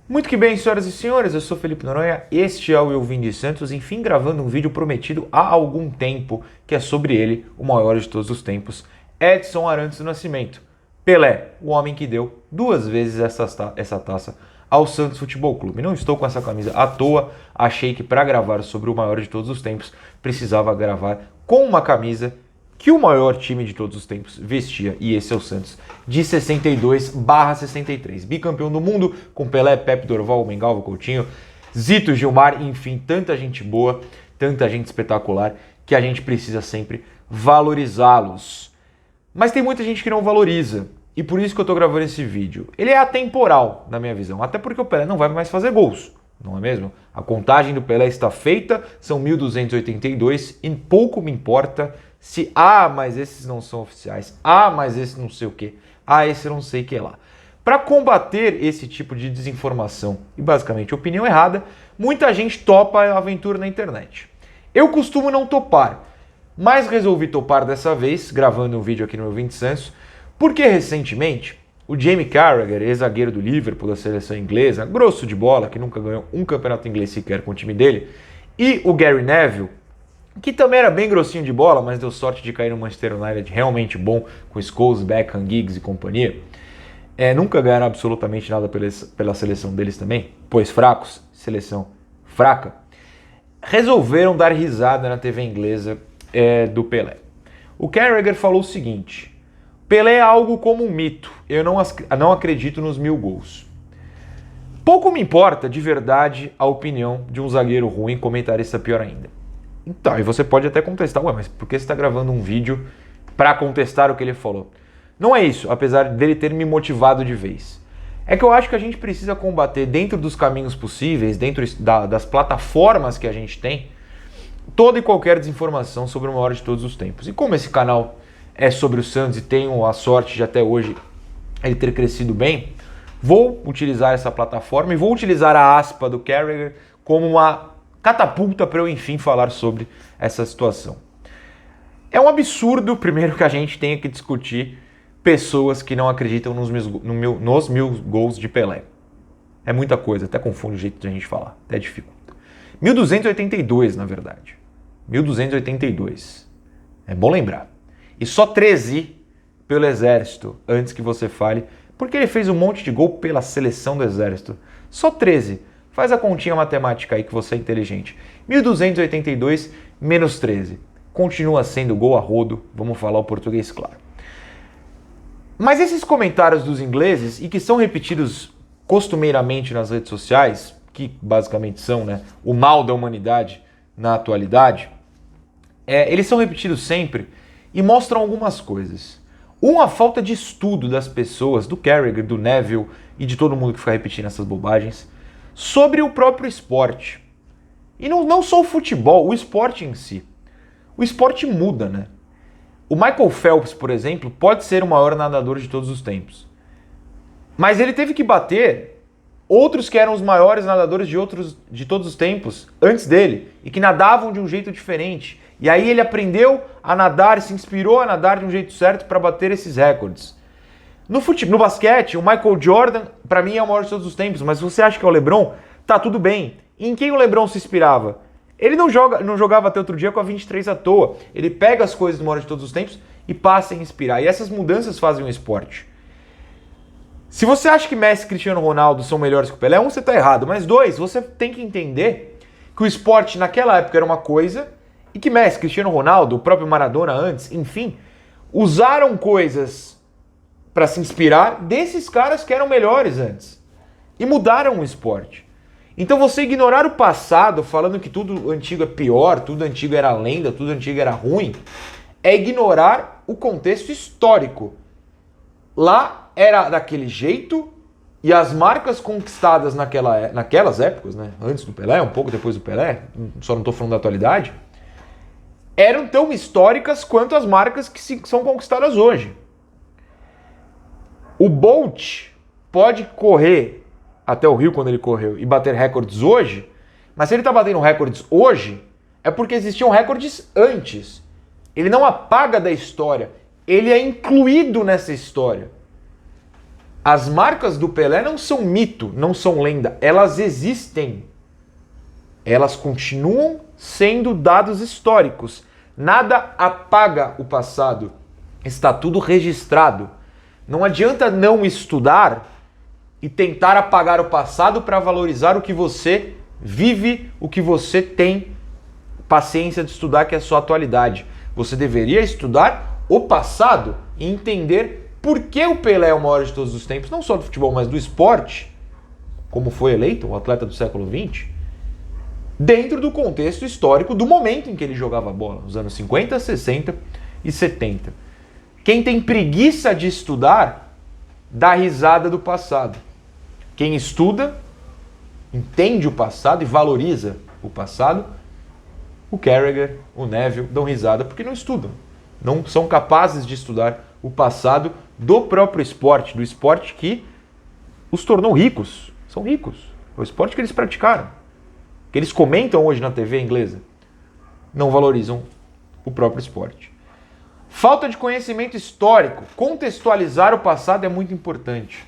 Muito que bem, senhoras e senhores, eu sou Felipe Noronha, este é o Eu Vim de Santos, enfim gravando um vídeo prometido há algum tempo, que é sobre ele, o maior de todos os tempos, Edson Arantes do Nascimento. Pelé, o homem que deu 2 vezes essa taça ao Santos Futebol Clube. Não estou com essa camisa à toa, achei que para gravar sobre o maior de todos os tempos, precisava gravar com uma camisa que o maior time de todos os tempos vestia, e esse é o Santos, de 62/63. Bicampeão do mundo, com Pelé, Pepe, Dorval, Mengalva, Coutinho, Zito, Gilmar, enfim, tanta gente boa, tanta gente espetacular, que a gente precisa sempre valorizá-los. Mas tem muita gente que não valoriza, e por isso que eu tô gravando esse vídeo. Ele é atemporal, na minha visão, até porque o Pelé não vai mais fazer gols, não é mesmo? A contagem do Pelé está feita, são 1282, e pouco me importa se, mas esses não são oficiais, mas esse não sei o que, esse não sei o que lá. Para combater esse tipo de desinformação e basicamente opinião errada, muita gente topa a aventura na internet. Eu costumo não topar, mas resolvi topar dessa vez, gravando um vídeo aqui no meu Vim de Santos, porque recentemente o Jamie Carragher, ex-zagueiro do Liverpool, da seleção inglesa, grosso de bola, que nunca ganhou um campeonato inglês sequer com o time dele, e o Gary Neville, que também era bem grossinho de bola, mas deu sorte de cair no Manchester United realmente bom, com Scholes, Beckham, Giggs e companhia. Nunca ganharam absolutamente nada pela seleção deles também, pois fracos, seleção fraca. Resolveram dar risada na TV inglesa do Pelé. O Carragher falou o seguinte: Pelé é algo como um mito, eu não acredito nos 1000 gols. Pouco me importa, de verdade, a opinião de um zagueiro ruim, comentarista pior ainda. Então, e você pode até contestar, mas por que você está gravando um vídeo para contestar o que ele falou? Não é isso, apesar dele ter me motivado de vez. É que eu acho que a gente precisa combater dentro dos caminhos possíveis, dentro das plataformas que a gente tem, toda e qualquer desinformação sobre o maior de todos os tempos. E como esse canal é sobre o Santos e tenho a sorte de até hoje ele ter crescido bem, vou utilizar essa plataforma e vou utilizar a aspa do Carragher como uma catapulta para eu, enfim, falar sobre essa situação. É um absurdo, primeiro, que a gente tenha que discutir pessoas que não acreditam nos 1000 gols de Pelé. É muita coisa, até confunde o jeito de a gente falar, até dificulta. 1282, na verdade. 1282. É bom lembrar. E só 13 pelo Exército, antes que você fale, porque ele fez um monte de gol pela seleção do Exército. Só 13. Faz a continha matemática aí que você é inteligente. 1282 menos 13. Continua sendo gol a rodo, vamos falar o português claro. Mas esses comentários dos ingleses, e que são repetidos costumeiramente nas redes sociais, que basicamente são o mal da humanidade na atualidade, eles são repetidos sempre e mostram algumas coisas. A falta de estudo das pessoas, do Carragher, do Neville e de todo mundo que fica repetindo essas bobagens, sobre o próprio esporte. E não só o futebol, o esporte em si. O esporte muda, né? O Michael Phelps, por exemplo, pode ser o maior nadador de todos os tempos. Mas ele teve que bater outros que eram os maiores nadadores de todos os tempos, antes dele, e que nadavam de um jeito diferente. E aí ele aprendeu a nadar, se inspirou a nadar de um jeito certo para bater esses recordes. No basquete, o Michael Jordan, pra mim, é o maior de todos os tempos, mas se você acha que é o LeBron, tá tudo bem. E em quem o LeBron se inspirava? Ele não jogava até outro dia com a 23 à toa. Ele pega as coisas do maior de todos os tempos e passa a inspirar. E essas mudanças fazem o esporte. Se você acha que Messi e Cristiano Ronaldo são melhores que o Pelé, você tá errado. Mas 2, você tem que entender que o esporte naquela época era uma coisa e que Messi, Cristiano Ronaldo, o próprio Maradona antes, enfim, usaram coisas para se inspirar desses caras que eram melhores antes. E mudaram o esporte. Então você ignorar o passado, falando que tudo antigo é pior, tudo antigo era lenda, tudo antigo era ruim, é ignorar o contexto histórico. Lá era daquele jeito e as marcas conquistadas naquelas épocas, antes do Pelé, um pouco depois do Pelé, só não estou falando da atualidade, eram tão históricas quanto as marcas que são conquistadas hoje. O Bolt pode correr até o Rio quando ele correu e bater recordes hoje, mas se ele está batendo recordes hoje, é porque existiam recordes antes. Ele não apaga da história, ele é incluído nessa história. As marcas do Pelé não são mito, não são lenda, elas existem. Elas continuam sendo dados históricos. Nada apaga o passado. Está tudo registrado. Não adianta não estudar e tentar apagar o passado para valorizar o que você vive, o que você tem paciência de estudar, que é a sua atualidade. Você deveria estudar o passado e entender por que o Pelé é o maior de todos os tempos, não só do futebol, mas do esporte, como foi eleito o atleta do século XX, dentro do contexto histórico do momento em que ele jogava bola, nos anos 50, 60 e 70. Quem tem preguiça de estudar, dá risada do passado. Quem estuda, entende o passado e valoriza o passado, o Carragher, o Neville dão risada porque não estudam. Não são capazes de estudar o passado do próprio esporte, do esporte que os tornou ricos. São ricos. É o esporte que eles praticaram, que eles comentam hoje na TV inglesa. Não valorizam o próprio esporte. Falta de conhecimento histórico. Contextualizar o passado é muito importante.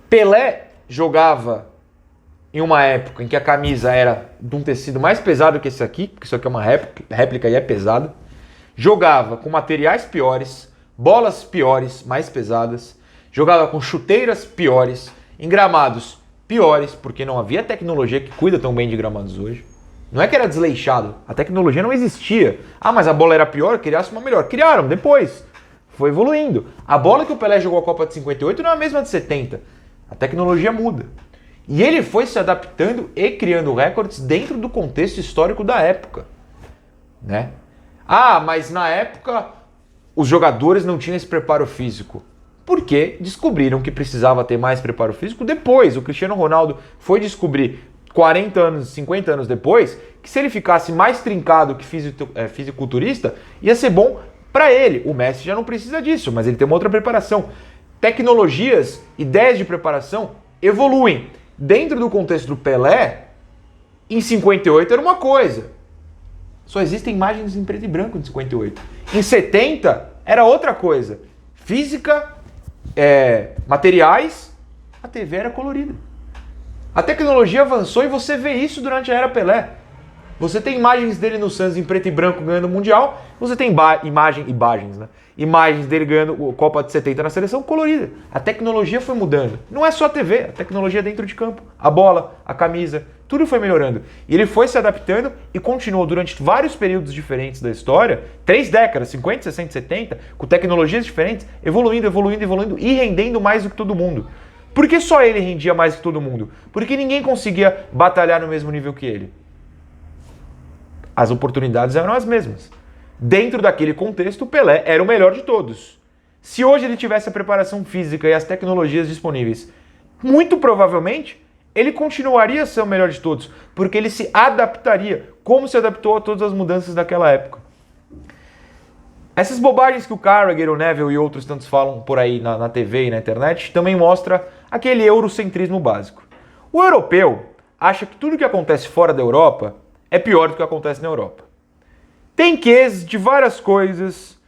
Pelé jogava em uma época em que a camisa era de um tecido mais pesado que esse aqui, porque isso aqui é uma réplica e é pesado. Jogava com materiais piores, bolas piores, mais pesadas. Jogava com chuteiras piores, em gramados piores, porque não havia tecnologia que cuida tão bem de gramados hoje. Não é que era desleixado, a tecnologia não existia. Ah, mas a bola era pior, criasse uma melhor. Criaram, depois. Foi evoluindo. A bola que o Pelé jogou a Copa de 58 não é a mesma de 70. A tecnologia muda. E ele foi se adaptando e criando recordes dentro do contexto histórico da época, né? Ah, mas na época os jogadores não tinham esse preparo físico. Porque descobriram que precisava ter mais preparo físico depois. O Cristiano Ronaldo foi descobrir 40 anos, 50 anos depois, que se ele ficasse mais trincado que fisiculturista, ia ser bom para ele. O Messi já não precisa disso, mas ele tem uma outra preparação. Tecnologias, ideias de preparação evoluem. Dentro do contexto do Pelé, em 58 era uma coisa. Só existem imagens em preto e branco de 58. Em 70 era outra coisa. Física, materiais, a TV era colorida. A tecnologia avançou e você vê isso durante a era Pelé. Você tem imagens dele no Santos em preto e branco ganhando o Mundial, você tem imagens dele ganhando a Copa de 70 na seleção colorida. A tecnologia foi mudando. Não é só a TV, a tecnologia dentro de campo. A bola, a camisa, tudo foi melhorando. E ele foi se adaptando e continuou durante vários períodos diferentes da história, 3 décadas, 50, 60, 70, com tecnologias diferentes, evoluindo e rendendo mais do que todo mundo. Por que só ele rendia mais que todo mundo? Porque ninguém conseguia batalhar no mesmo nível que ele. As oportunidades eram as mesmas. Dentro daquele contexto, o Pelé era o melhor de todos. Se hoje ele tivesse a preparação física e as tecnologias disponíveis, muito provavelmente ele continuaria a ser o melhor de todos, porque ele se adaptaria, como se adaptou a todas as mudanças daquela época. Essas bobagens que o Carragher, o Neville e outros tantos falam por aí na TV e na internet também mostra aquele eurocentrismo básico. O europeu acha que tudo que acontece fora da Europa é pior do que acontece na Europa. Tem quês de várias coisas,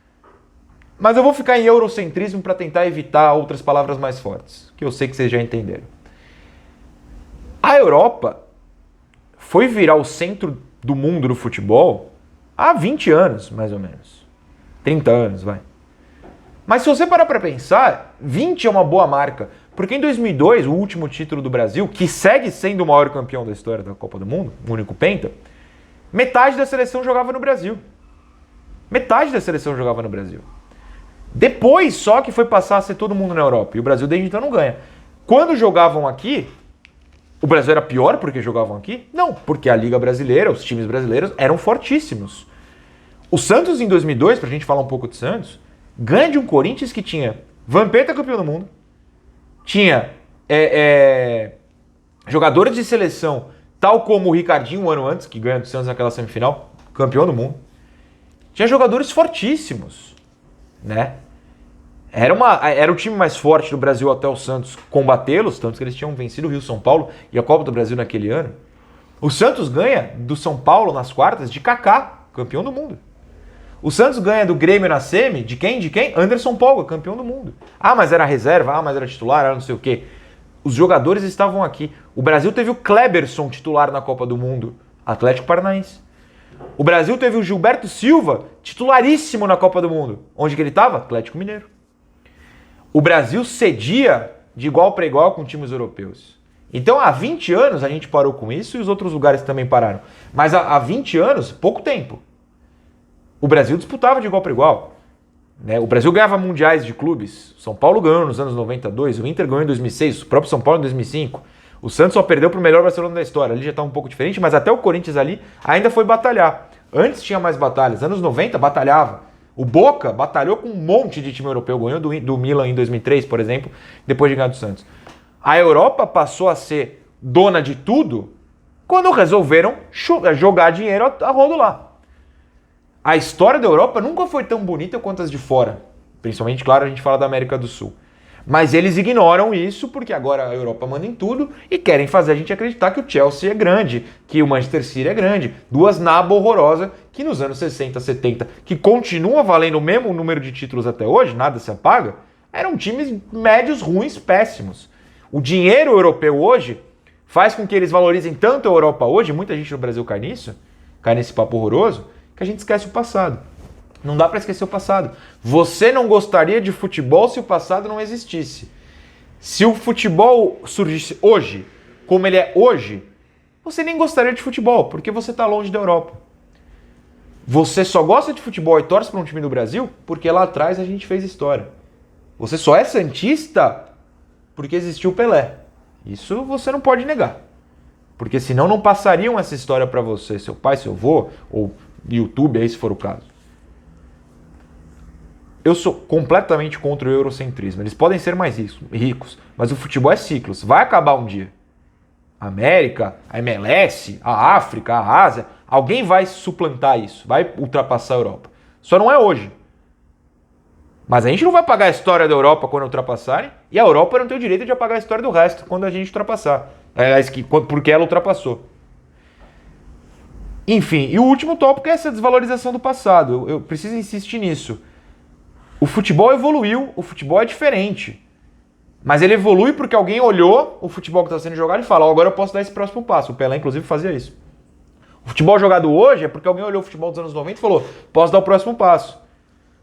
mas eu vou ficar em eurocentrismo para tentar evitar outras palavras mais fortes, que eu sei que vocês já entenderam. A Europa foi virar o centro do mundo do futebol há 20 anos, mais ou menos. 30 anos, vai. Mas se você parar para pensar, 20 é uma boa marca, porque em 2002, o último título do Brasil, que segue sendo o maior campeão da história da Copa do Mundo, o único penta, metade da seleção jogava no Brasil. Metade da seleção jogava no Brasil. Depois só que foi passar a ser todo mundo na Europa. E o Brasil desde então não ganha. Quando jogavam aqui, o Brasil era pior porque jogavam aqui? Não, porque a Liga Brasileira, os times brasileiros eram fortíssimos. O Santos em 2002, pra gente falar um pouco de Santos, ganha de um Corinthians que tinha Vampeta campeão do mundo, tinha jogadores de seleção tal como o Ricardinho um ano antes, que ganha do Santos naquela semifinal, campeão do mundo. Tinha jogadores fortíssimos, né? Era o time mais forte do Brasil até o Santos combatê-los, tanto que eles tinham vencido o Rio São Paulo e a Copa do Brasil naquele ano. O Santos ganha do São Paulo nas quartas de Kaká, campeão do mundo. O Santos ganha do Grêmio na semi, de quem? De quem? Anderson Polga, campeão do mundo. Ah, mas era reserva, ah, mas era titular, era não sei o quê. Os jogadores estavam aqui. O Brasil teve o Kleberson titular na Copa do Mundo, Atlético Paranaense. O Brasil teve o Gilberto Silva titularíssimo na Copa do Mundo. Onde que ele estava? Atlético Mineiro. O Brasil cedia de igual para igual com times europeus. Então há 20 anos a gente parou com isso e os outros lugares também pararam. Mas há 20 anos, pouco tempo. O Brasil disputava de igual para igual. Né? O Brasil ganhava mundiais de clubes. São Paulo ganhou nos anos 92, o Inter ganhou em 2006, o próprio São Paulo em 2005. O Santos só perdeu para o melhor Barcelona da história. Ali já está um pouco diferente, mas até o Corinthians ali ainda foi batalhar. Antes tinha mais batalhas. Anos 90 batalhava. O Boca batalhou com um monte de time europeu. Ganhou do Milan em 2003, por exemplo, depois de ganhar do Santos. A Europa passou a ser dona de tudo quando resolveram jogar dinheiro a rodo lá. A história da Europa nunca foi tão bonita quanto as de fora. Principalmente, claro, a gente fala da América do Sul. Mas eles ignoram isso porque agora a Europa manda em tudo e querem fazer a gente acreditar que o Chelsea é grande, que o Manchester City é grande. Duas nabas horrorosas que nos anos 60, 70, que continua valendo o mesmo número de títulos até hoje, nada se apaga, eram times médios, ruins, péssimos. O dinheiro europeu hoje faz com que eles valorizem tanto a Europa hoje, muita gente no Brasil cai nisso, cai nesse papo horroroso, que a gente esquece o passado. Não dá para esquecer o passado. Você não gostaria de futebol se o passado não existisse. Se o futebol surgisse hoje, como ele é hoje, você nem gostaria de futebol, porque você está longe da Europa. Você só gosta de futebol e torce para um time do Brasil porque lá atrás a gente fez história. Você só é santista porque existiu o Pelé. Isso você não pode negar. Porque senão não passariam essa história para você, seu pai, seu avô, ou YouTube aí se for o caso. Eu sou completamente contra o eurocentrismo. Eles podem ser mais ricos, mas o futebol é ciclos. Vai acabar um dia. A América, a MLS, a África, a Ásia, alguém vai suplantar isso, vai ultrapassar a Europa. Só não é hoje. Mas a gente não vai apagar a história da Europa quando ultrapassarem, e a Europa não tem o direito de apagar a história do resto quando a gente ultrapassar. Porque ela ultrapassou. Enfim, e o último tópico é essa desvalorização do passado. Eu preciso insistir nisso. O futebol evoluiu, o futebol é diferente. Mas ele evolui porque alguém olhou o futebol que está sendo jogado e fala, agora eu posso dar esse próximo passo. O Pelé, inclusive, fazia isso. O futebol jogado hoje é porque alguém olhou o futebol dos anos 90 e falou, posso dar o próximo passo.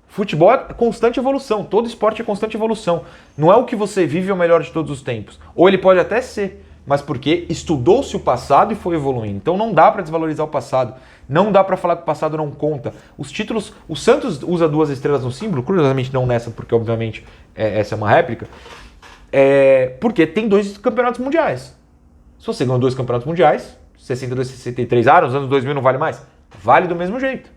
Futebol é constante evolução, todo esporte é constante evolução. Não é o que você vive é o melhor de todos os tempos. Ou ele pode até ser, mas porque estudou-se o passado e foi evoluindo. Então não dá para desvalorizar o passado. Não dá para falar que o passado não conta. Os títulos... O Santos usa 2 estrelas no símbolo, curiosamente não nessa, porque obviamente essa é uma réplica. Porque tem 2 campeonatos mundiais. Se você ganhou 2 campeonatos mundiais, 62, 63, nos anos 2000 não vale mais? Vale do mesmo jeito.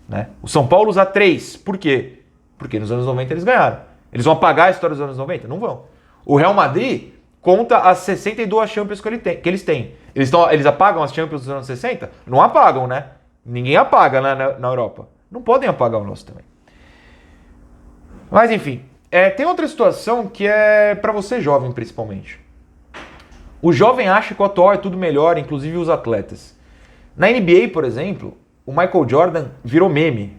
Né? O São Paulo usa 3. Por quê? Porque nos anos 90 eles ganharam. Eles vão apagar a história dos anos 90? Não vão. O Real Madrid conta as 62 Champions que eles têm. Eles apagam as Champions dos anos 60? Não apagam, né? Ninguém apaga na Europa. Não podem apagar o nosso também. Mas enfim, tem outra situação que é para você jovem, principalmente. O jovem acha que o atual é tudo melhor, inclusive os atletas. Na NBA, por exemplo, o Michael Jordan virou meme.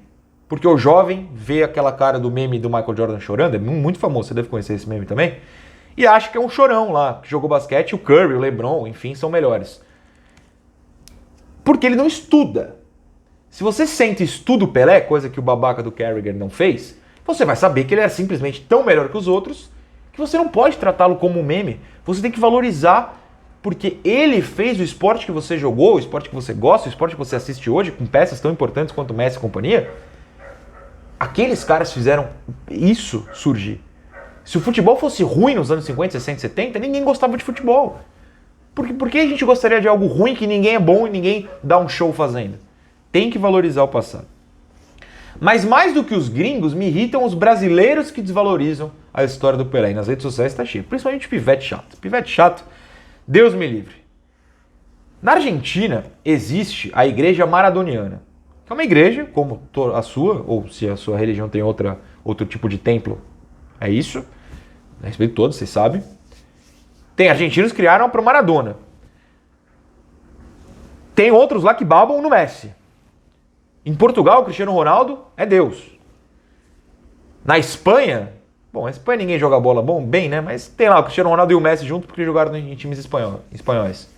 Porque o jovem vê aquela cara do meme do Michael Jordan chorando, é muito famoso, você deve conhecer esse meme também, e acha que é um chorão lá, que jogou basquete, o Curry, o LeBron, enfim, são melhores. Porque ele não estuda. Se você sente e estuda o Pelé, coisa que o babaca do Carragher não fez, você vai saber que ele é simplesmente tão melhor que os outros que você não pode tratá-lo como um meme. Você tem que valorizar, porque ele fez o esporte que você jogou, o esporte que você gosta, o esporte que você assiste hoje, com peças tão importantes quanto Messi e companhia. Aqueles caras fizeram isso surgir. Se o futebol fosse ruim nos anos 50, 60, 70, ninguém gostava de futebol. Por que a gente gostaria de algo ruim que ninguém é bom e ninguém dá um show fazendo? Tem que valorizar o passado. Mas mais do que os gringos, me irritam os brasileiros que desvalorizam a história do Pelé. E nas redes sociais está cheio. Principalmente pivete chato. Pivete chato, Deus me livre. Na Argentina existe a igreja maradoniana. Que é uma igreja, como a sua, ou se a sua religião tem outro tipo de templo, é isso. A respeito de todos, vocês sabem. Tem argentinos que criaram para o Maradona. Tem outros lá que babam no Messi. Em Portugal, o Cristiano Ronaldo é Deus. Na Espanha, bom, a Espanha ninguém joga bola bem, né? Mas tem lá o Cristiano Ronaldo e o Messi junto porque jogaram em times espanhóis.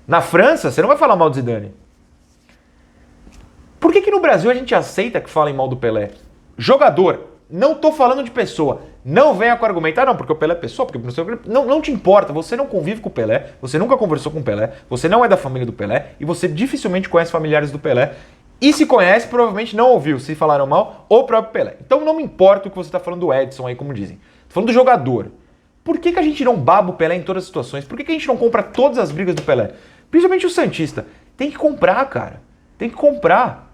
Na França, você não vai falar mal do Zidane. Por que no Brasil a gente aceita que falem mal do Pelé? Jogador, não tô falando de pessoa. Não venha com argumentar, não, porque o Pelé é pessoa, porque não te importa, você não convive com o Pelé, você nunca conversou com o Pelé, você não é da família do Pelé e você dificilmente conhece familiares do Pelé. E se conhece, provavelmente não ouviu se falaram mal ou o próprio Pelé. Então não me importa o que você está falando do Edson aí, como dizem. Tô falando do jogador. Por que a gente não baba o Pelé em todas as situações? Por que a gente não compra todas as brigas do Pelé? Principalmente o Santista. Tem que comprar, cara. Tem que comprar.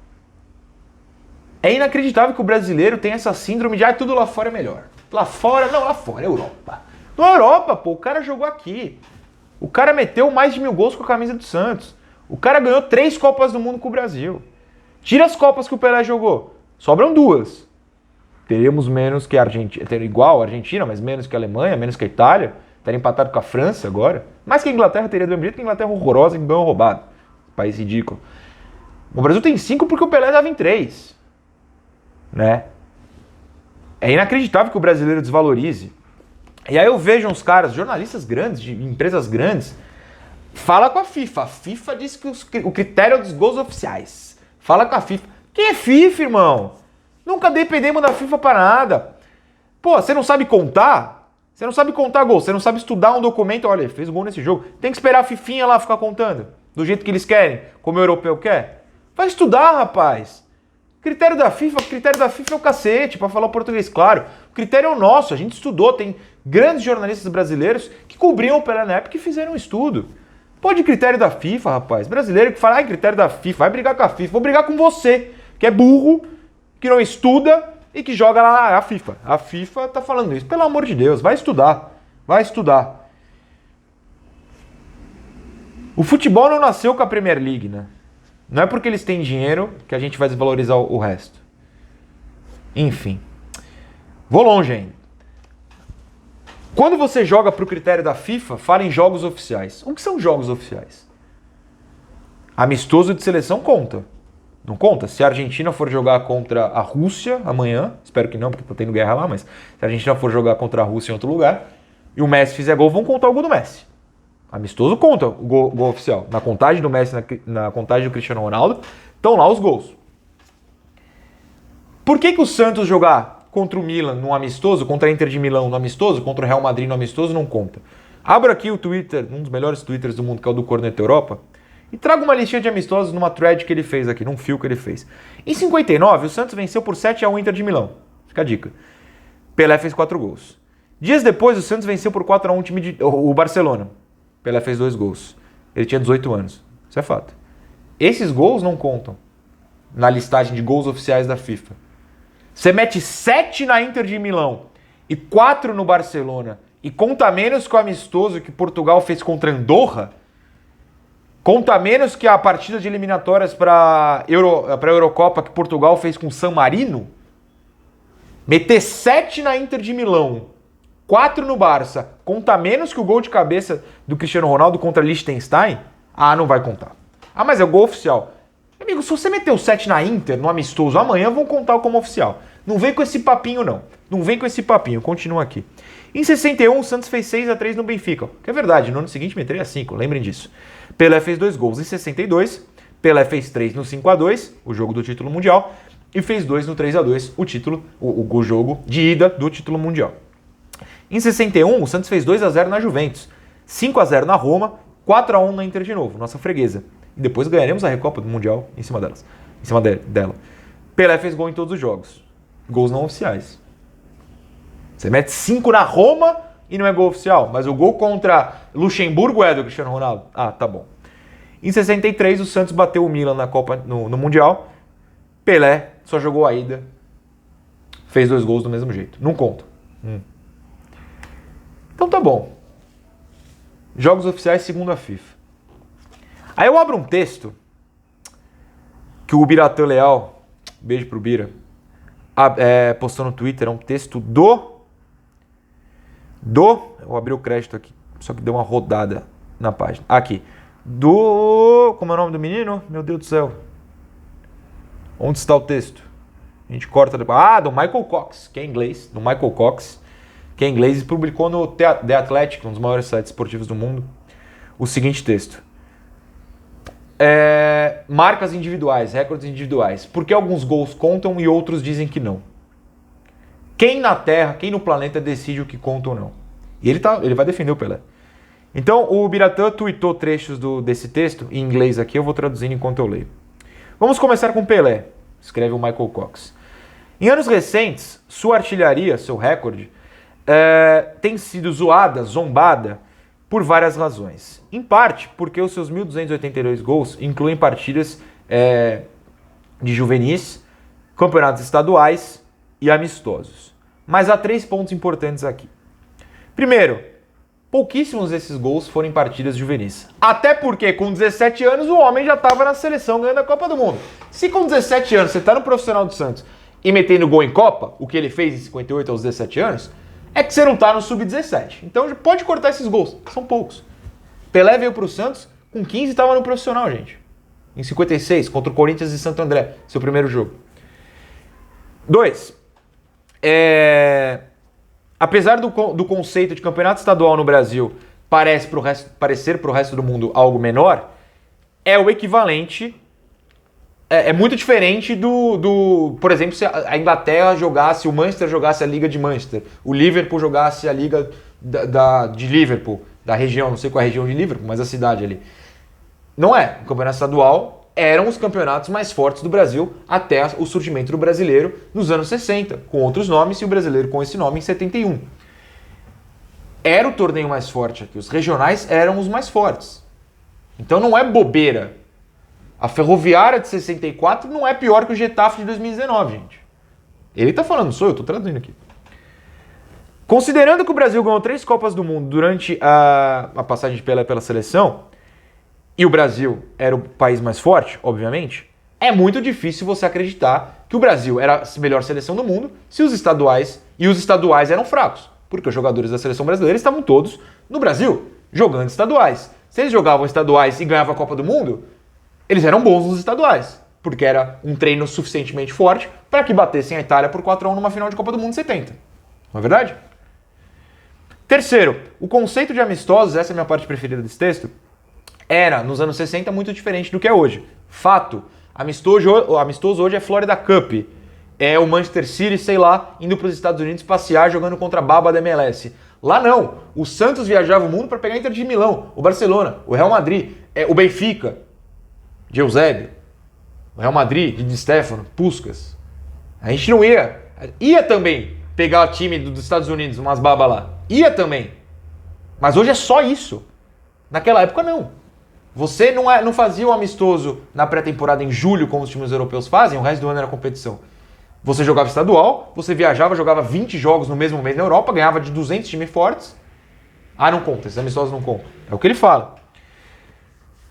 É inacreditável que o brasileiro tem essa síndrome de tudo lá fora é melhor. Lá fora, não, lá fora, Europa. Na Europa, pô, o cara jogou aqui. O cara meteu mais de 1000 gols com a camisa do Santos. O cara ganhou 3 Copas do Mundo com o Brasil. Tira as Copas que o Pelé jogou. Sobram 2. Teríamos menos que a Argentina. Igual a Argentina, mas menos que a Alemanha, menos que a Itália. Teria empatado com a França agora. Mais que a Inglaterra teria do mesmo jeito que a Inglaterra horrorosa que ganhou roubado. País ridículo. O Brasil tem 5 porque o Pelé dava em 3. Né? É inacreditável que o brasileiro desvalorize. E aí eu vejo uns caras, jornalistas grandes, de empresas grandes, fala com a FIFA. A FIFA diz que o critério é dos gols oficiais. Fala com a FIFA. Quem é FIFA, irmão? Nunca dependemos da FIFA para nada. Pô, você não sabe contar? Você não sabe contar gol, você não sabe estudar um documento. Olha, ele fez gol nesse jogo. Tem que esperar a Fifinha lá ficar contando. Do jeito que eles querem, como o europeu quer. Vai estudar, rapaz. Critério da FIFA é o cacete, para falar o português claro. O critério é o nosso, a gente estudou. Tem grandes jornalistas brasileiros que cobriam o Pelé na época e fizeram um estudo. Pode critério da FIFA, rapaz. Brasileiro que fala, critério da FIFA, vai brigar com a FIFA. Vou brigar com você, que é burro, que não estuda e que joga lá a FIFA. A FIFA tá falando isso. Pelo amor de Deus, vai estudar. Vai estudar. O futebol não nasceu com a Premier League, né? Não é porque eles têm dinheiro que a gente vai desvalorizar o resto. Enfim. Vou longe ainda. Quando você joga pro critério da FIFA, fala em jogos oficiais. O que são jogos oficiais? Amistoso de seleção conta. Não conta? Se a Argentina for jogar contra a Rússia amanhã, espero que não, porque tá tendo guerra lá, mas se a Argentina for jogar contra a Rússia em outro lugar, e o Messi fizer gol, vão contar o gol do Messi. Amistoso conta o gol oficial. Na contagem do Messi, na contagem do Cristiano Ronaldo, estão lá os gols. Por que o Santos jogar contra o Milan no amistoso, contra a Inter de Milão no amistoso, contra o Real Madrid no amistoso, não conta? Abra aqui o Twitter, um dos melhores Twitters do mundo, que é o do Corneta Europa, e traga uma listinha de amistosos numa thread que ele fez aqui, num fio que ele fez. Em 59, o Santos venceu por 7 ao Inter de Milão. Fica a dica. Pelé fez 4 gols. Dias depois, o Santos venceu por 4-1 o Barcelona. Pelé fez 2 gols. Ele tinha 18 anos. Isso é fato. Esses gols não contam na listagem de gols oficiais da FIFA. Você mete 7 na Inter de Milão e 4 no Barcelona e conta menos que o amistoso que Portugal fez contra Andorra, conta menos que a partida de eliminatórias para a Eurocopa que Portugal fez com San Marino, meter 7 na Inter de Milão, 4 no Barça, conta menos que o gol de cabeça do Cristiano Ronaldo contra Liechtenstein? Não vai contar. Mas é o gol oficial. Amigo, se você meteu 7 na Inter, no amistoso, amanhã vão contar como oficial. Não vem com esse papinho, não. Não vem com esse papinho. Continua aqui. Em 61, o Santos fez 6-3 no Benfica. Que é verdade, no ano seguinte meteu 3-5, lembrem disso. Pelé fez 2 gols em 62. Pelé fez 3 no 5-2, o jogo do título mundial. E fez 2 no 3-2, o jogo de ida do título mundial. Em 61, o Santos fez 2-0 na Juventus. 5-0 na Roma, 4-1 na Inter de novo, nossa freguesa. E depois ganharemos a Recopa do Mundial em cima dela. Pelé fez gol em todos os jogos. Gols não oficiais. Você mete 5 na Roma e não é gol oficial. Mas o gol contra Luxemburgo é do Cristiano Ronaldo. Tá bom. Em 63, o Santos bateu o Milan na Copa, no Mundial. Pelé só jogou a ida. Fez 2 gols do mesmo jeito. Não conta. Então tá bom. Jogos oficiais segundo a FIFA. Aí eu abro um texto que o Biratã Leal, beijo pro Bira, postou no Twitter. É um texto eu abri o crédito aqui, só que deu uma rodada na página. Aqui. Como é o nome do menino? Meu Deus do céu. Onde está o texto? A gente corta depois. Ah, do Michael Cox, que é inglês. Do Michael Cox, que é inglês e publicou no The Athletic, um dos maiores sites esportivos do mundo, o seguinte texto. Marcas individuais, recordes individuais. Por que alguns gols contam e outros dizem que não? Quem na Terra, quem no planeta decide o que conta ou não? E ele vai defender o Pelé. Então, o Biratã tweetou trechos desse texto, em inglês aqui, eu vou traduzindo enquanto eu leio. Vamos começar com Pelé, escreve o Michael Cox. Em anos recentes, sua artilharia, seu recorde, tem sido zoada, zombada, por várias razões. Em parte, porque os seus 1.282 gols incluem partidas de juvenis, campeonatos estaduais e amistosos. Mas há 3 pontos importantes aqui. Primeiro, pouquíssimos desses gols foram em partidas juvenis. Até porque com 17 anos o homem já estava na seleção ganhando a Copa do Mundo. Se com 17 anos você está no profissional do Santos e metendo gol em Copa, o que ele fez em 58 aos 17 anos, é que você não está no sub-17. Então pode cortar esses gols, são poucos. Pelé veio para o Santos, com 15 estava no profissional, gente. Em 56, contra o Corinthians e Santo André, seu primeiro jogo. 2. Apesar do conceito de campeonato estadual no Brasil parecer para o resto do mundo algo menor, é o equivalente, é muito diferente por exemplo, se a Inglaterra jogasse, o Manchester jogasse a Liga de Manchester, o Liverpool jogasse a Liga de Liverpool, da região, não sei qual é a região de Liverpool, mas a cidade ali. Não é, o campeonato estadual eram os campeonatos mais fortes do Brasil até o surgimento do brasileiro nos anos 60, com outros nomes, e o brasileiro com esse nome em 71. Era o torneio mais forte aqui, os regionais eram os mais fortes. Então não é bobeira. A Ferroviária de 64 não é pior que o Getafe de 2019, gente. Ele tá falando, eu tô traduzindo aqui. Considerando que o Brasil ganhou 3 Copas do Mundo durante a passagem de Pelé pela seleção, e o Brasil era o país mais forte, obviamente, é muito difícil você acreditar que o Brasil era a melhor seleção do mundo se os estaduais eram fracos, porque os jogadores da seleção brasileira estavam todos no Brasil, jogando estaduais. Se eles jogavam estaduais e ganhavam a Copa do Mundo, eles eram bons nos estaduais, porque era um treino suficientemente forte para que batessem a Itália por 4-1 numa final de Copa do Mundo em 70. Não é verdade? Terceiro, o conceito de amistosos, essa é a minha parte preferida desse texto, era, nos anos 60, muito diferente do que é hoje. Fato, amistoso hoje é Florida Cup. É o Manchester City, sei lá, indo para os Estados Unidos passear jogando contra a baba da MLS. Lá não. O Santos viajava o mundo para pegar a Inter de Milão, o Barcelona, o Real Madrid, o Benfica, de Eusébio, o Real Madrid, de Di Stefano, Puskás. A gente não ia. Ia também pegar o time dos Estados Unidos, umas babas lá. Ia também. Mas hoje é só isso. Naquela época não. Você não fazia o amistoso na pré-temporada em julho, como os times europeus fazem, o resto do ano era competição. Você jogava estadual, você viajava, jogava 20 jogos no mesmo mês na Europa, ganhava de 200 times fortes. Ah, não conta, esses amistosos não contam. É o que ele fala.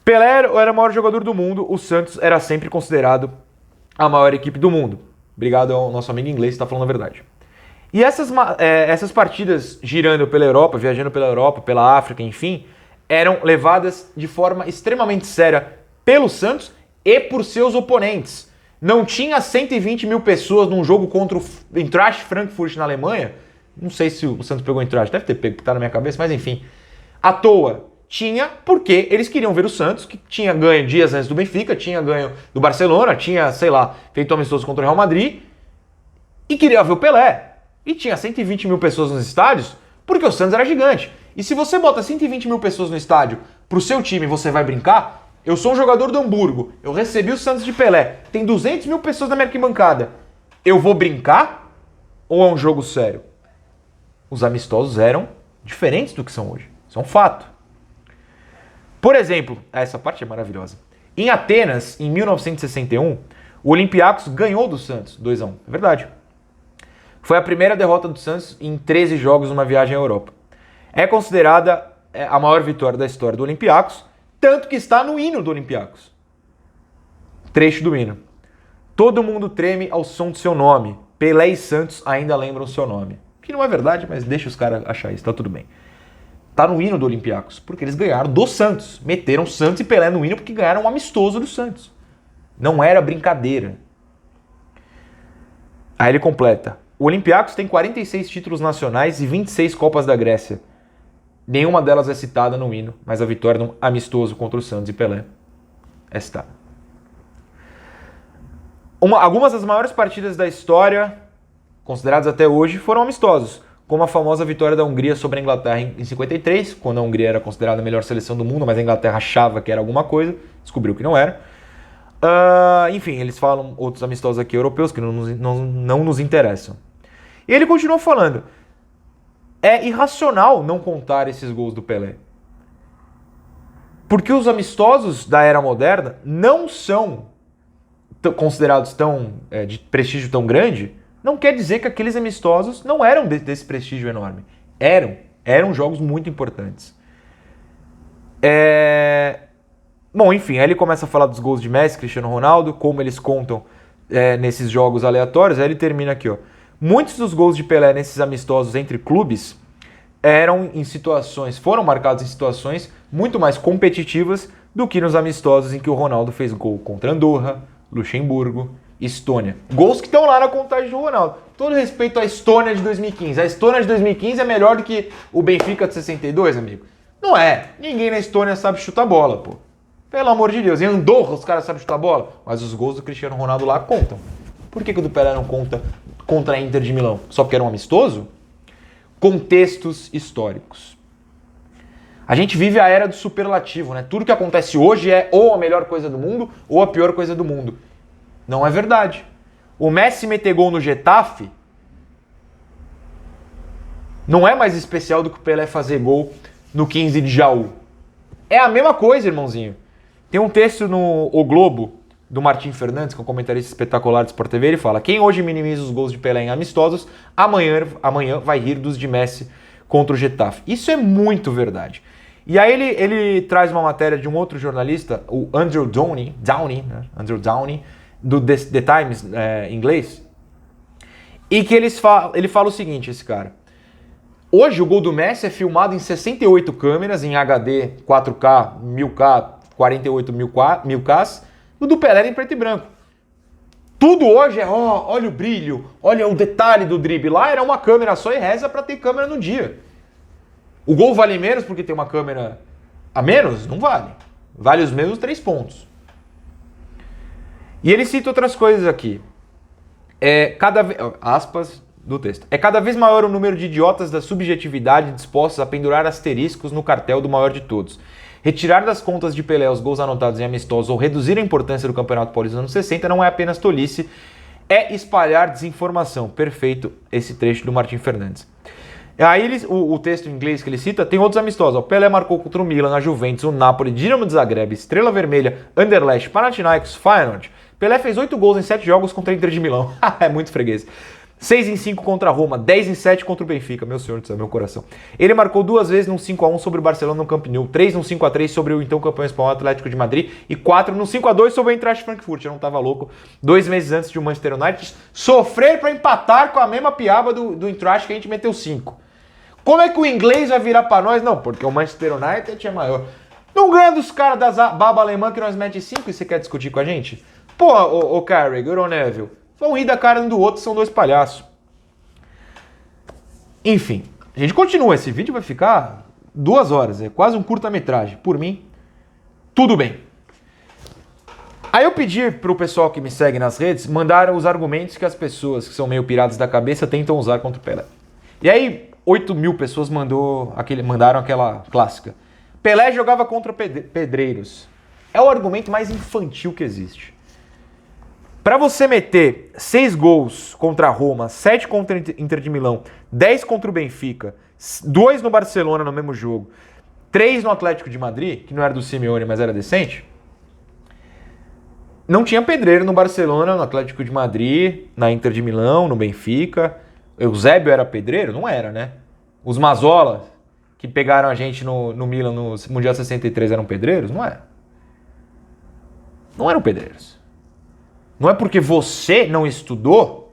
Pelé era o maior jogador do mundo, o Santos era sempre considerado a maior equipe do mundo. Obrigado ao nosso amigo inglês que está falando a verdade. E essas partidas girando pela Europa, viajando pela Europa, pela África, enfim, eram levadas de forma extremamente séria pelo Santos e por seus oponentes. Não tinha 120 mil pessoas num jogo contra o Eintracht Frankfurt na Alemanha. Não sei se o Santos pegou o Eintracht, deve ter pego, porque tá na minha cabeça, mas enfim. À toa. Tinha porque eles queriam ver o Santos, que tinha ganho dias antes do Benfica, tinha ganho do Barcelona, tinha, sei lá, feito amistoso contra o Real Madrid, e queria ver o Pelé. E tinha 120 mil pessoas nos estádios, porque o Santos era gigante. E se você bota 120 mil pessoas no estádio pro seu time e você vai brincar, eu sou um jogador do Hamburgo, eu recebi o Santos de Pelé, tem 200 mil pessoas na minha arquibancada. Eu vou brincar ou é um jogo sério? Os amistosos eram diferentes do que são hoje. Isso é um fato. Por exemplo, essa parte é maravilhosa. Em Atenas, em 1961, o Olympiacos ganhou do Santos, 2-1. É verdade. Foi a primeira derrota do Santos em 13 jogos numa viagem à Europa. É considerada a maior vitória da história do Olympiacos, tanto que está no hino do Olympiacos. Trecho do hino. Todo mundo treme ao som do seu nome. Pelé e Santos ainda lembram o seu nome. Que não é verdade, mas deixa os caras achar isso, tá tudo bem. Tá no hino do Olympiacos, porque eles ganharam do Santos. Meteram Santos e Pelé no hino porque ganharam um amistoso do Santos. Não era brincadeira. Aí ele completa. O Olympiacos tem 46 títulos nacionais e 26 Copas da Grécia. Nenhuma delas é citada no hino, mas a vitória num amistoso contra o Santos e Pelé é citada. Algumas das maiores partidas da história, consideradas até hoje, foram amistosos, como a famosa vitória da Hungria sobre a Inglaterra em 53, quando a Hungria era considerada a melhor seleção do mundo, mas a Inglaterra achava que era alguma coisa, descobriu que não era. Enfim, eles falam outros amistosos aqui europeus que não nos interessam. E ele continua falando, é irracional não contar esses gols do Pelé. Porque os amistosos da era moderna não são considerados de prestígio tão grande, não quer dizer que aqueles amistosos não eram desse prestígio enorme. Eram jogos muito importantes. Bom, enfim, aí ele começa a falar dos gols de Messi, Cristiano Ronaldo, como eles contam nesses jogos aleatórios. Aí ele termina aqui, ó. Muitos dos gols de Pelé nesses amistosos entre clubes foram marcados em situações muito mais competitivas do que nos amistosos em que o Ronaldo fez gol contra Andorra, Luxemburgo, Estônia. Gols que estão lá na contagem do Ronaldo. Todo respeito à Estônia de 2015. A Estônia de 2015 é melhor do que o Benfica de 62, amigo? Não é. Ninguém na Estônia sabe chutar bola, pô. Pelo amor de Deus. Em Andorra os caras sabem chutar bola, mas os gols do Cristiano Ronaldo lá contam. Por que o do Pelé não conta contra a Inter de Milão? Só porque era um amistoso? Contextos históricos. A gente vive a era do superlativo, né? Tudo que acontece hoje é ou a melhor coisa do mundo ou a pior coisa do mundo. Não é verdade. O Messi meter gol no Getafe não é mais especial do que o Pelé fazer gol no 15 de Jaú. É a mesma coisa, irmãozinho. Tem um texto no O Globo, do Martim Fernandes, que é um comentarista espetacular do Sport TV, ele fala: quem hoje minimiza os gols de Pelé em amistosos, amanhã vai rir dos de Messi contra o Getafe. Isso é muito verdade. E aí ele traz uma matéria de um outro jornalista, o Andrew Downey, do The Times inglês, e que ele fala o seguinte, esse cara. Hoje o gol do Messi é filmado em 68 câmeras, em HD 4K, 1000K, 48 1000K, o do Pelé em preto e branco. Tudo hoje olha o brilho, olha o detalhe do drible. Lá era uma câmera só e reza para ter câmera no dia. O gol vale menos porque tem uma câmera a menos? Não vale. Vale os mesmos 3 pontos. E ele cita outras coisas aqui. Aspas do texto. É cada vez maior o número de idiotas da subjetividade dispostos a pendurar asteriscos no cartel do maior de todos. Retirar das contas de Pelé os gols anotados em amistosos ou reduzir a importância do Campeonato Paulista nos anos 60 não é apenas tolice, é espalhar desinformação. Perfeito esse trecho do Martim Fernandes. Aí o texto em inglês que ele cita tem outros amistosos. O Pelé marcou contra o Milan, a Juventus, o Napoli, Dinamo de Zagreb, Estrela Vermelha, Anderlecht, Panathinaikos, Feyenoord. Pelé fez 8 gols em 7 jogos contra a Inter de Milão. É muito freguês. 6 em 5 contra a Roma, 10 em 7 contra o Benfica. Meu senhor do céu, meu coração. Ele marcou 2 vezes num 5x1 sobre o Barcelona no Camp Nou, 3 num 5x3 sobre o então campeão espanhol Atlético de Madrid e 4 num 5x2 sobre o Eintracht Frankfurt. Eu não tava louco. 2 meses antes de o Manchester United sofrer para empatar com a mesma piaba do Eintracht que a gente meteu 5. Como é que o inglês vai virar para nós? Não, porque o Manchester United é maior. Não ganha dos caras das baba alemã que nós mete 5 e você quer discutir com a gente? Pô, o Carragher, o Neville, vão rir da cara um do outro, são 2 palhaços. Enfim, a gente continua. Esse vídeo vai ficar 2 horas, é quase um curta-metragem. Por mim, tudo bem. Aí eu pedi pro pessoal que me segue nas redes mandar os argumentos que as pessoas que são meio piradas da cabeça tentam usar contra o Pelé. E aí 8.000 pessoas mandaram aquela clássica. Pelé jogava contra pedreiros. É o argumento mais infantil que existe. Para você meter 6 gols contra a Roma, 7 contra a Inter de Milão, 10 contra o Benfica, 2 no Barcelona no mesmo jogo, 3 no Atlético de Madrid, que não era do Simeone, mas era decente, não tinha pedreiro no Barcelona, no Atlético de Madrid, na Inter de Milão, no Benfica. Eusébio era pedreiro? Não era, né? Os Mazzola, que pegaram a gente no Milan no Mundial 63, eram pedreiros? Não era. Não eram pedreiros. Não é porque você não estudou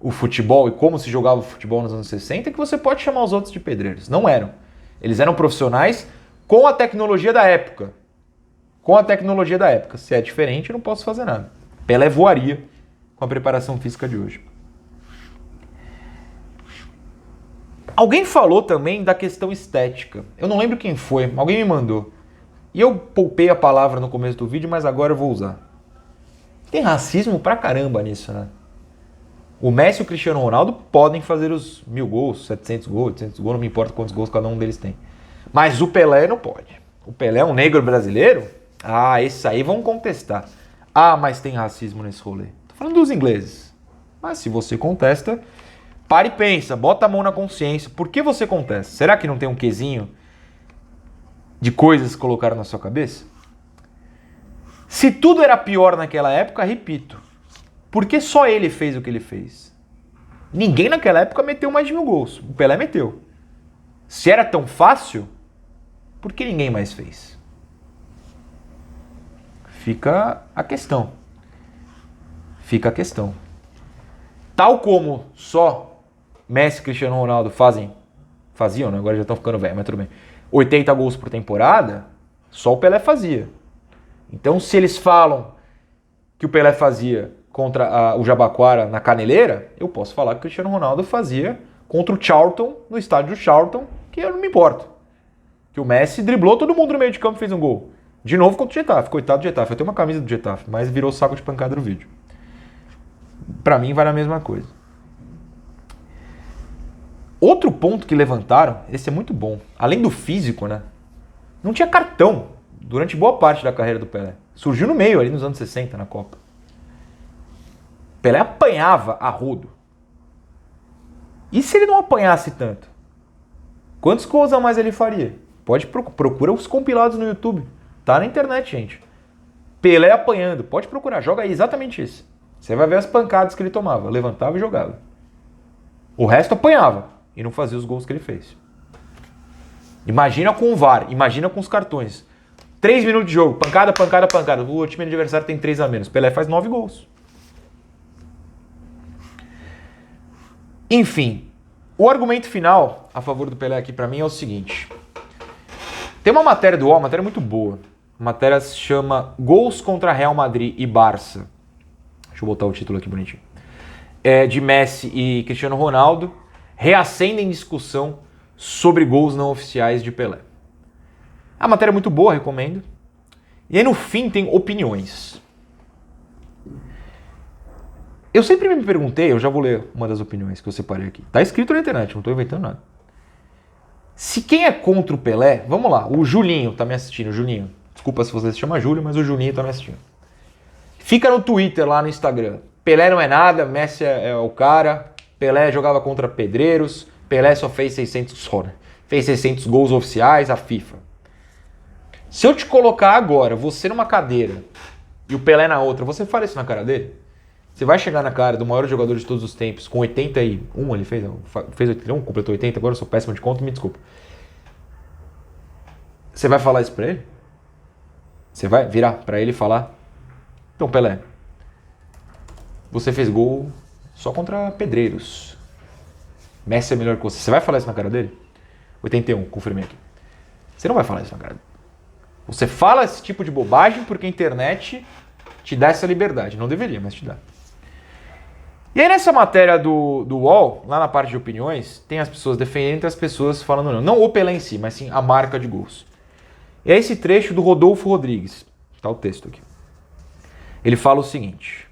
o futebol e como se jogava o futebol nos anos 60 que você pode chamar os outros de pedreiros. Não eram. Eles eram profissionais com a tecnologia da época. Com a tecnologia da época. Se é diferente, eu não posso fazer nada. Pelé voaria com a preparação física de hoje. Alguém falou também da questão estética. Eu não lembro quem foi, alguém me mandou. E eu poupei a palavra no começo do vídeo, mas agora eu vou usar. Tem racismo pra caramba nisso, né? O Messi e o Cristiano Ronaldo podem fazer os 1000 gols, 700 gols, 800 gols, não me importa quantos gols cada um deles tem. Mas o Pelé não pode. O Pelé é um negro brasileiro? Ah, esse aí vão contestar. Ah, mas tem racismo nesse rolê. Tô falando dos ingleses. Mas se você contesta, para e pensa, bota a mão na consciência. Por que você contesta? Será que não tem um quesinho de coisas que colocaram na sua cabeça? Se tudo era pior naquela época, repito, por que só ele fez o que ele fez? Ninguém naquela época meteu mais de 1000 gols. O Pelé meteu. Se era tão fácil, por que ninguém mais fez? Fica a questão. Fica a questão. Tal como só Messi e Cristiano Ronaldo faziam, né? Agora já estão ficando velhos, mas tudo bem. 80 gols por temporada, só o Pelé fazia. Então, se eles falam que o Pelé fazia contra o Jabaquara na Caneleira, eu posso falar que o Cristiano Ronaldo fazia contra o Charlton, no estádio do Charlton, que eu não me importo. Que o Messi driblou todo mundo no meio de campo e fez um gol. De novo contra o Getafe, coitado do Getafe. Eu tenho uma camisa do Getafe, mas virou saco de pancada no vídeo. Pra mim vale a mesma coisa. Outro ponto que levantaram, esse é muito bom, além do físico, né? Não tinha cartão durante boa parte da carreira do Pelé. Surgiu no meio, ali nos anos 60, na Copa. Pelé apanhava a rodo. E se ele não apanhasse tanto? Quantos gols a mais ele faria? Procura os compilados no YouTube. Tá na internet, gente. Pelé apanhando. Pode procurar, joga aí exatamente isso. Você vai ver as pancadas que ele tomava. Levantava e jogava. O resto apanhava. E não fazia os gols que ele fez. Imagina com o VAR. Imagina com os cartões. 3 minutos de jogo. Pancada, pancada, pancada. O time adversário tem 3 a menos. Pelé faz 9 gols. Enfim. O argumento final a favor do Pelé aqui pra mim é o seguinte. Tem uma matéria do UOL, uma matéria muito boa. A matéria se chama Gols contra Real Madrid e Barça. Deixa eu botar o título aqui bonitinho. De Messi e Cristiano Ronaldo reacendem discussão sobre gols não oficiais de Pelé. A matéria é muito boa, recomendo. E aí no fim tem opiniões. Eu sempre me perguntei, eu já vou ler uma das opiniões que eu separei aqui. Tá escrito na internet, não tô inventando nada. Se quem é contra o Pelé, vamos lá, o Julinho tá me assistindo, Julinho. Desculpa se você se chama Júlio, mas o Julinho tá me assistindo. Fica no Twitter, lá no Instagram. Pelé não é nada, Messi é o cara. Pelé jogava contra pedreiros. Pelé só fez 600 Fez 600 gols oficiais, a FIFA. Se eu te colocar agora, você numa cadeira e o Pelé na outra, você fala isso na cara dele? Você vai chegar na cara do maior jogador de todos os tempos, com 81, ele fez 81, completou 80, agora eu sou péssimo de conta, me desculpa. Você vai falar isso pra ele? Você vai virar pra ele e falar: então, Pelé, você fez gol só contra pedreiros. Messi é melhor que você. Você vai falar isso na cara dele? 81, confirmei aqui. Você não vai falar isso na cara dele. Você fala esse tipo de bobagem porque a internet te dá essa liberdade. Não deveria, mas te dá. E aí nessa matéria do UOL, lá na parte de opiniões, tem as pessoas defendendo e as pessoas falando não. Não o Pelé em si, mas sim a marca de gols. E é esse trecho do Rodolfo Rodrigues. Está o texto aqui. Ele fala o seguinte.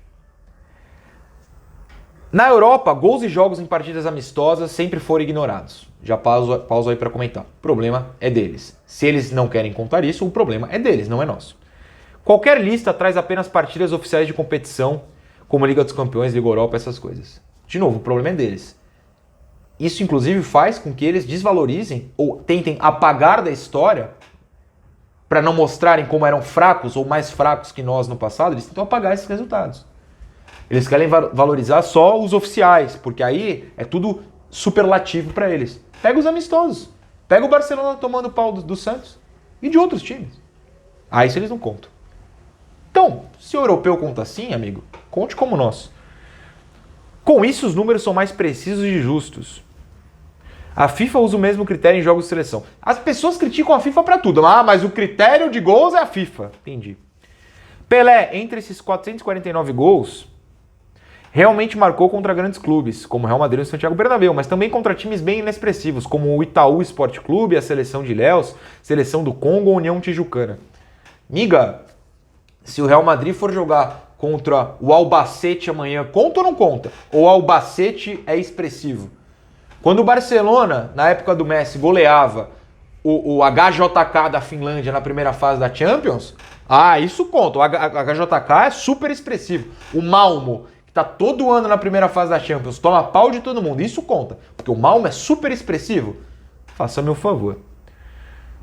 Na Europa, gols e jogos em partidas amistosas sempre foram ignorados. Já pauso aí para comentar. O problema é deles. Se eles não querem contar isso, o problema é deles, não é nosso. Qualquer lista traz apenas partidas oficiais de competição, como Liga dos Campeões, Liga Europa, essas coisas. De novo, o problema é deles. Isso, inclusive, faz com que eles desvalorizem ou tentem apagar da história para não mostrarem como eram fracos ou mais fracos que nós no passado. Eles tentam apagar esses resultados. Eles querem valorizar só os oficiais, porque aí é tudo superlativo para eles. Pega os amistosos. Pega o Barcelona tomando pau do Santos e de outros times. Aí isso eles não contam. Então, se o europeu conta assim, amigo, conte como nós. Com isso, os números são mais precisos e justos. A FIFA usa o mesmo critério em jogos de seleção. As pessoas criticam a FIFA para tudo. Ah, mas o critério de gols é a FIFA. Entendi. Pelé, entre esses 449 gols, Realmente marcou contra grandes clubes, como o Real Madrid e o Santiago Bernabéu, mas também contra times bem inexpressivos, como o Itaú Sport Clube, a Seleção de Ilhéus, Seleção do Congo ou União Tijucana. Miga, se o Real Madrid for jogar contra o Albacete amanhã, conta ou não conta? Ou o Albacete é expressivo? Quando o Barcelona, na época do Messi, goleava o HJK da Finlândia na primeira fase da Champions, isso conta. O HJK é super expressivo. O Malmo, que tá todo ano na primeira fase da Champions, toma pau de todo mundo. Isso conta, porque o Malmo é super expressivo. Faça-me o favor.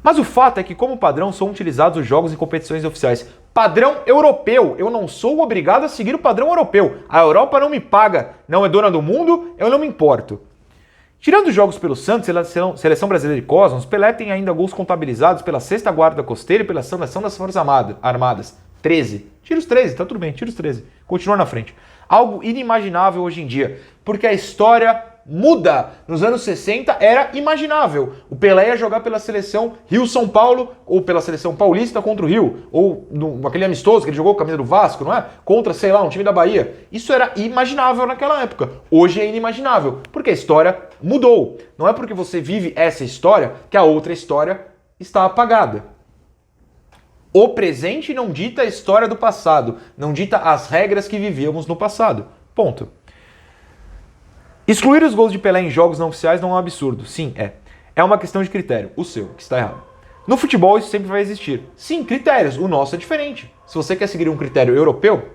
Mas o fato é que, como padrão, são utilizados os jogos em competições oficiais. Padrão europeu. Eu não sou obrigado a seguir o padrão europeu. A Europa não me paga, não é dona do mundo, eu não me importo. Tirando os jogos pelo Santos, Seleção Brasileira e Cosmos, Pelé tem ainda gols contabilizados pela 6ª Guarda Costeira e pela Seleção das Forças Armadas. 13. Tira os 13, tá tudo bem, tira os 13. Continua na frente. Algo inimaginável hoje em dia, porque a história muda. Nos anos 60 era imaginável. O Pelé ia jogar pela seleção Rio-São Paulo, ou pela seleção paulista contra o Rio, ou aquele amistoso que ele jogou com a camisa do Vasco, não é? Contra, sei lá, um time da Bahia. Isso era imaginável naquela época. Hoje é inimaginável, porque a história mudou. Não é porque você vive essa história que a outra história está apagada. O presente não dita a história do passado, não dita as regras que vivíamos no passado. Ponto. Excluir os gols de Pelé em jogos não oficiais não é um absurdo. Sim, é. É uma questão de critério. O seu, que está errado. No futebol isso sempre vai existir. Sim, critérios. O nosso é diferente. Se você quer seguir um critério europeu,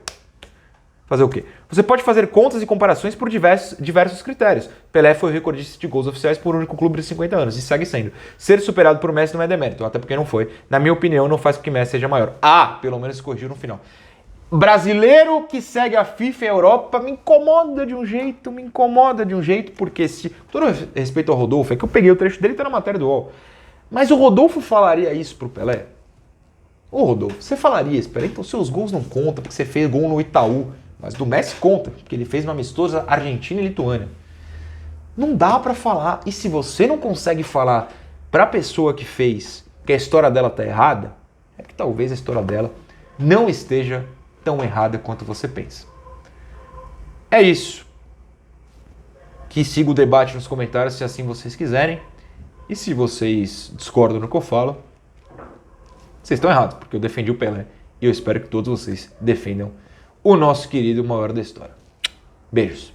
fazer o quê? Você pode fazer contas e comparações por diversos critérios. Pelé foi o recordista de gols oficiais por um único clube de 50 anos e segue sendo. Ser superado por Messi não é demérito, até porque não foi. Na minha opinião, não faz com que Messi seja maior. Pelo menos se corrigiu no final. Brasileiro que segue a FIFA e a Europa me incomoda de um jeito, porque se... Com todo respeito ao Rodolfo, é que eu peguei o trecho dele e tá na matéria do UOL. Mas o Rodolfo falaria isso pro Pelé? Ô Rodolfo, você falaria isso, Pelé? Então seus gols não contam, porque você fez gol no Itaú. Mas do Messi conta, porque ele fez uma amistosa Argentina e Lituânia. Não dá pra falar. E se você não consegue falar pra pessoa que fez que a história dela tá errada, é que talvez a história dela não esteja tão errada quanto você pensa. É isso. Que siga o debate nos comentários se assim vocês quiserem. E se vocês discordam do que eu falo, vocês estão errados, porque eu defendi o Pelé. E eu espero que todos vocês defendam o nosso querido maior da história. Beijos.